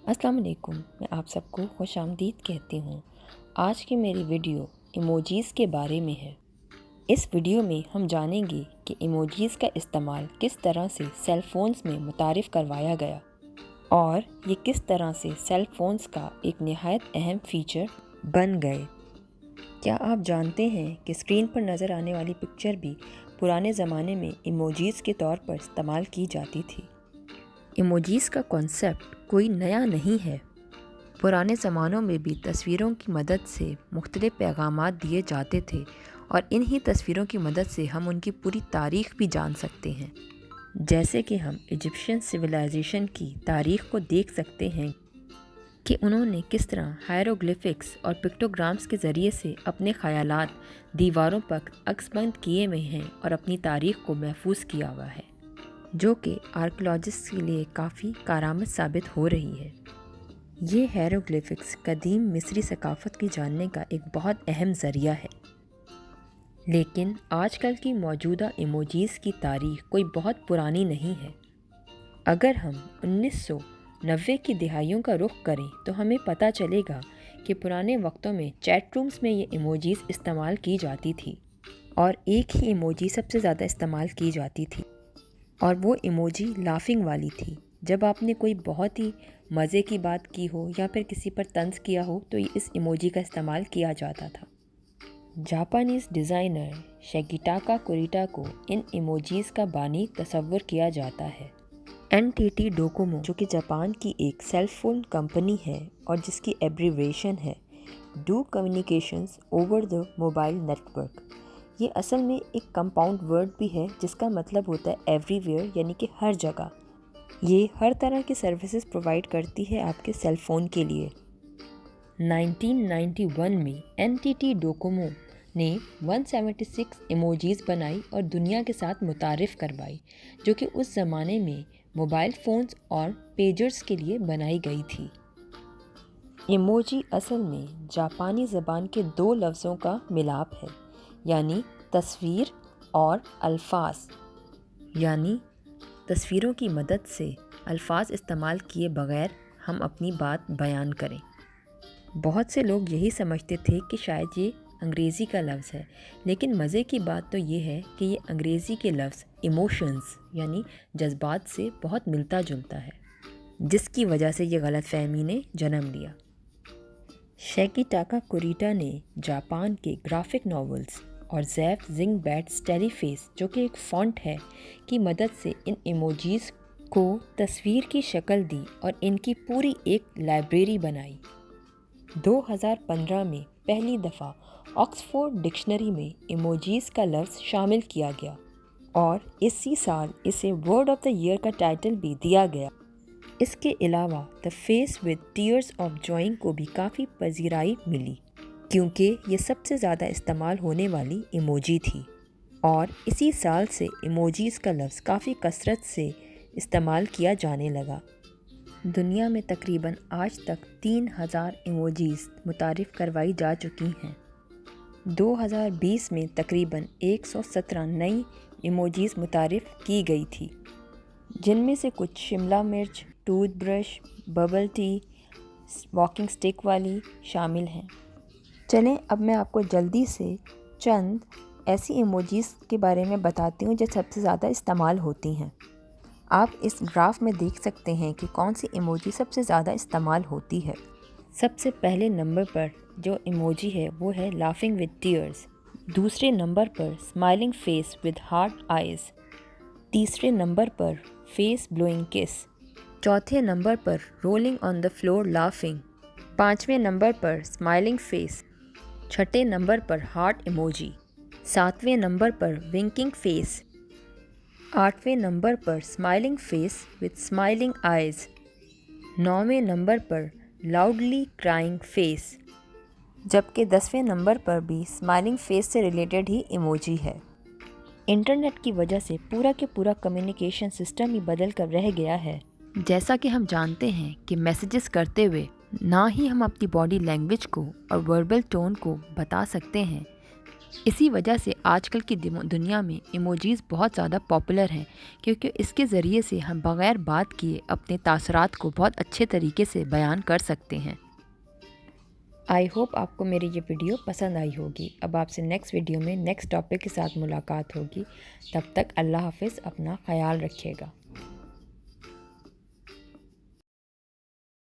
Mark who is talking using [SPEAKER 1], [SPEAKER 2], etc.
[SPEAKER 1] अस्सलाम वालेकुम। मैं आप सबको खुश आमदीद कहती हूँ। आज की मेरी वीडियो इमोजीज़ के बारे में है। इस वीडियो में हम जानेंगे कि इमोजीज़ का इस्तेमाल किस तरह से सेल फ़ोन्स में मुतारिफ़ करवाया गया और ये किस तरह से सेल फ़ोन्स का एक निहायत अहम फ़ीचर बन गए। क्या आप जानते हैं कि स्क्रीन पर नज़र आने वाली पिक्चर भी पुराने ज़माने में इमोजीज़ के तौर पर इस्तेमाल की जाती थी। इमोजीज़ का कॉन्सेप्ट कोई नया नहीं है। पुराने ज़मानों में भी तस्वीरों की मदद से मुख्तलिफ़ पैगामात दिए जाते थे और इन्हीं तस्वीरों की मदद से हम उनकी पूरी तारीख़ भी जान सकते हैं। जैसे कि हम इजिप्शियन सिविलाइजेशन की तारीख़ को देख सकते हैं कि उन्होंने किस तरह हायरोग्लिफिक्स और पिक्टोग्राम्स के ज़रिए से अपने ख़यालात दीवारों पर अक्सबंद किए हुए हैं और अपनी तारीख़ को महफूज किया हुआ है, जो कि आर्कियोलॉजिस्ट के लिए काफ़ी कारआमद साबित हो रही है। ये हायरोग्लिफिक्स कदीम मिस्री सकाफ़त की जानने का एक बहुत अहम ज़रिया है। लेकिन आजकल की मौजूदा इमोजीज़ की तारीख़ कोई बहुत पुरानी नहीं है। अगर हम 1990 की दिहाइयों का रुख करें तो हमें पता चलेगा कि पुराने वक्तों में चैट रूम्स में ये इमोजीज़ इस्तेमाल की जाती थी और एक ही इमोजी सबसे ज़्यादा इस्तेमाल की जाती थी और वो इमोजी लाफिंग वाली थी। जब आपने कोई बहुत ही मज़े की बात की हो या फिर किसी पर तंज किया हो तो इस इमोजी का इस्तेमाल किया जाता था। जापानीज़ डिज़ाइनर शिगेटाका कुरिटा को इन इमोजीज़ का बानी तस्वुर किया जाता है। NTT डोकोमो, जो कि जापान की एक सेल फ़ोन कंपनी है और जिसकी एब्रीवेशन है do communications over the mobile network, ये असल में एक कंपाउंड वर्ड भी है जिसका मतलब होता है एवरीवेयर, यानी कि हर जगह। ये हर तरह की सर्विसेज प्रोवाइड करती है आपके सेल फ़ोन के लिए। 1991 में NTT डोकोमो ने 176 इमोजीज़ बनाई और दुनिया के साथ मुतारिफ़ करवाई, जो कि उस ज़माने में मोबाइल फ़ोन्स और पेजर्स के लिए बनाई गई थी। इमोजी असल में जापानी ज़बान के दो लफ्ज़ों का मिलाप है, यानी तस्वीर और अल्फाज, यानी तस्वीरों की मदद से अल्फाज इस्तेमाल किए बग़ैर हम अपनी बात बयान करें। बहुत से लोग यही समझते थे कि शायद ये अंग्रेज़ी का लफ्ज़ है, लेकिन मज़े की बात तो ये है कि ये अंग्रेज़ी के लफ्ज़ इमोशंस यानी जज्बात से बहुत मिलता जुलता है, जिसकी वजह से ये गलतफ़हमी ने जन्म लिया। शिगेटाका कुरिटा ने जापान के ग्राफिक नॉवेल्स और ज़ैफ ज़िंगबैट्स टेलीफेस, जो कि एक फ़ॉन्ट है, की मदद से इन इमोजीज़ को तस्वीर की शक्ल दी और इनकी पूरी एक लाइब्रेरी बनाई। 2015 में पहली दफ़ा ऑक्सफोर्ड डिक्शनरी में इमोजीज़ का लफ्ज़ शामिल किया गया और इसी साल इसे वर्ड ऑफ द ईयर का टाइटल भी दिया गया। इसके अलावा the face with tears of जॉइंग को भी काफ़ी पजीराई मिली, क्योंकि ये सबसे ज़्यादा इस्तेमाल होने वाली इमोजी थी और इसी साल से इमोजीज़ का लफ्ज़ काफ़ी कसरत से इस्तेमाल किया जाने लगा। दुनिया में तकरीबन आज तक 3000 इमोजीज़ मुतारिफ़ करवाई जा चुकी हैं। 2020 में तकरीबन 117 नई इमोजीज़ मुतारिफ़ की गई थी, जिनमें से कुछ शिमला मिर्च, toothbrush, bubble tea, walking stick वाली शामिल हैं। चलें अब मैं आपको जल्दी से चंद ऐसी इमोजीज़ के बारे में बताती हूँ जो सबसे ज़्यादा इस्तेमाल होती हैं। आप इस ग्राफ में देख सकते हैं कि कौन सी इमोजी सबसे ज़्यादा इस्तेमाल होती है। सबसे पहले नंबर पर जो इमोजी है वो है लाफिंग विद टीयर्स, दूसरे नंबर पर smiling face with heart eyes, तीसरे नंबर पर फेस ब्लोइंग किस, चौथे नंबर पर rolling on the floor laughing, पाँचवें नंबर पर स्माइलिंग फेस, छठे नंबर पर हार्ट इमोजी, सातवें नंबर पर विंकिंग फेस, आठवें नंबर पर smiling face with smiling eyes, नौवें नंबर पर लाउडली क्राइंग फेस, जबकि 10वें नंबर पर भी स्माइलिंग फेस से रिलेटेड ही इमोजी है। इंटरनेट की वजह से पूरा के पूरा कम्युनिकेशन सिस्टम ही बदल कर रह गया है। जैसा कि हम जानते हैं कि मैसेजेस करते हुए ना ही हम अपनी बॉडी लैंग्वेज को और वर्बल टोन को बता सकते हैं, اسی وجہ سے آج کل کی دنیا میں ایموجیز بہت زیادہ پاپولر ہیں، کیونکہ اس کے ذریعے سے ہم بغیر بات کیے اپنے تاثرات کو بہت اچھے طریقے سے بیان کر سکتے ہیں۔ آئی ہوپ آپ کو میری یہ ویڈیو پسند آئی ہوگی۔ اب آپ سے نیکسٹ ویڈیو میں نیکسٹ ٹاپک کے ساتھ ملاقات ہوگی۔ تب تک اللہ حافظ، اپنا خیال رکھیے گا۔